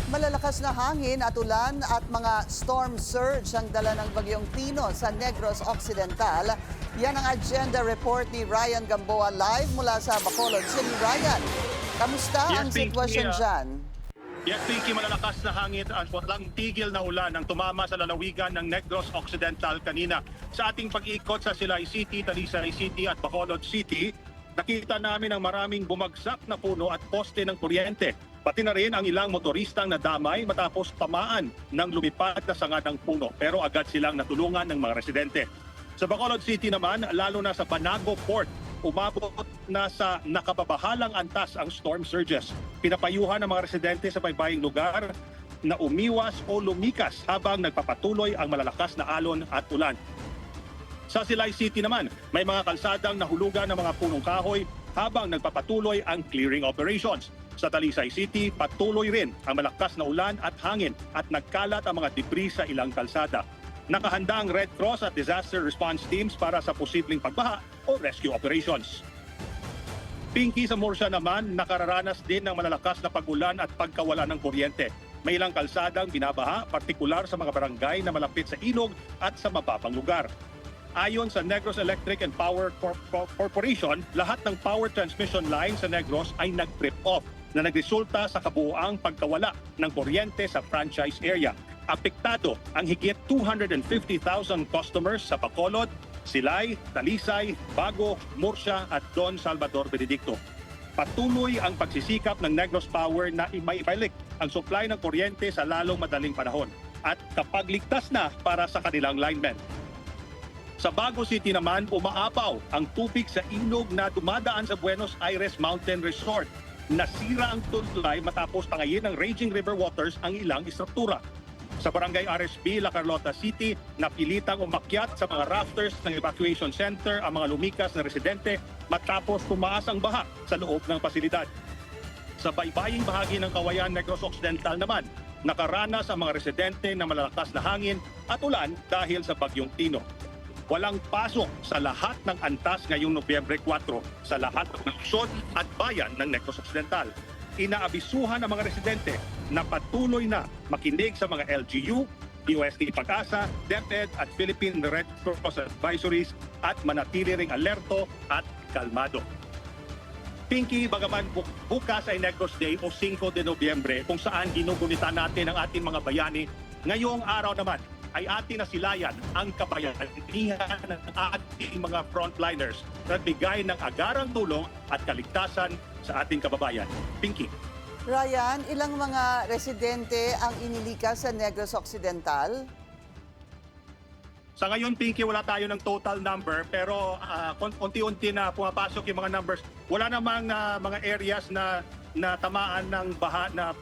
Malalakas na hangin at ulan at mga storm surge ang dala ng bagyong Tino sa Negros Occidental. Yan ang agenda report ni Ryan Gamboa live mula sa Bacolod City. Ryan, kamusta ang sitwasyon dyan? Yes, Pinky, malalakas na hangin at walang tigil na ulan ang tumama sa lalawigan ng Negros Occidental kanina. Sa ating pag-ikot sa Silay City, Talisay City at Bacolod City, nakita namin ang maraming bumagsak na puno at poste ng kuryente. Pati na rin ang ilang motoristang nadamay matapos tamaan ng lumipad na sanga ng puno. Pero agad silang natulungan ng mga residente. Sa Bacolod City naman, lalo na sa Banago Port, umabot na sa nakababahalang antas ang storm surges. Pinapayuhan ng mga residente sa baybaying lugar na umiwas o lumikas habang nagpapatuloy ang malalakas na alon at ulan. Sa Silay City naman, may mga kalsadang nahulugan ng mga punong kahoy habang nagpapatuloy ang clearing operations. Sa Talisay City, patuloy rin ang malakas na ulan at hangin at nagkalat ang mga debris sa ilang kalsada. Nakahanda ang Red Cross at disaster response teams para sa posibleng pagbaha o rescue operations. Pinky, sa Murcia naman, nakararanas din ng malalakas na pag-ulan at pagkawala ng kuryente. May ilang kalsadang binabaha, partikular sa mga barangay na malapit sa ilog at sa mababang lugar. Ayon sa Negros Electric and Power Corporation, lahat ng power transmission lines sa Negros ay nag-trip off na nagresulta sa kabuuang pagkawala ng kuryente sa franchise area. Apektado ang higit 250,000 customers sa Bacolod, Silay, Talisay, Bago, Murcia at Don Salvador Benedicto. Patuloy ang pagsisikap ng Negros Power na maibalik ang supply ng kuryente sa lalong madaling panahon at kapag ligtas na para sa kanilang linemen. Sa Bago City naman, umaapaw ang tubig sa ilog na dumadaan sa Buenos Aires Mountain Resort. Nasira ang tulay matapos tangayin ng raging river waters ang ilang istruktura. Sa Barangay RSB, La Carlota City, napilitang umakyat sa mga rafters ng evacuation center ang mga lumikas na residente matapos tumaas ang baha sa loob ng pasilidad. Sa baybaying bahagi ng Kawayan, Negros Occidental naman, nakaranas ang mga residente ng malalakas na hangin at ulan dahil sa bagyong Tino. Walang pasok sa lahat ng antas ngayong Nobyembre 4 sa lahat ng lungsod at bayan ng Negros Occidental. Inaabisuhan ang mga residente na patuloy na makinig sa mga LGU, UST Pag-asa, DepEd at Philippine Red Cross advisories at manatili ring alerto at kalmado. Pinky, bagaman bukas ay Negros Day o 5 de Nobyembre kung saan ginugunita natin ang ating mga bayani, ngayong araw naman ay ating nasilayan ang kabayanihan ng ating mga frontliners na bigay ng agarang tulong at kaligtasan sa ating kababayan. Pinky. Ryan, ilang mga residente ang inilikas sa Negros Occidental? Sa ngayon, Pinky, wala tayo ng total number pero unti-unti na pumapasok yung mga numbers. Wala namang mga areas na tamaan ng baha na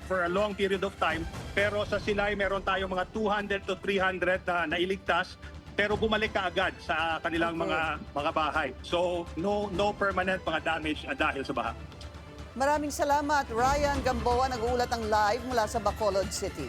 for a long period of time. Pero sa Silay, meron tayong mga 200 to 300 na nailigtas pero bumalik kaagad sa kanilang mga bahay. So no permanent mga damage dahil sa baha. Maraming salamat, Ryan Gamboa, nag-uulat ang live mula sa Bacolod City.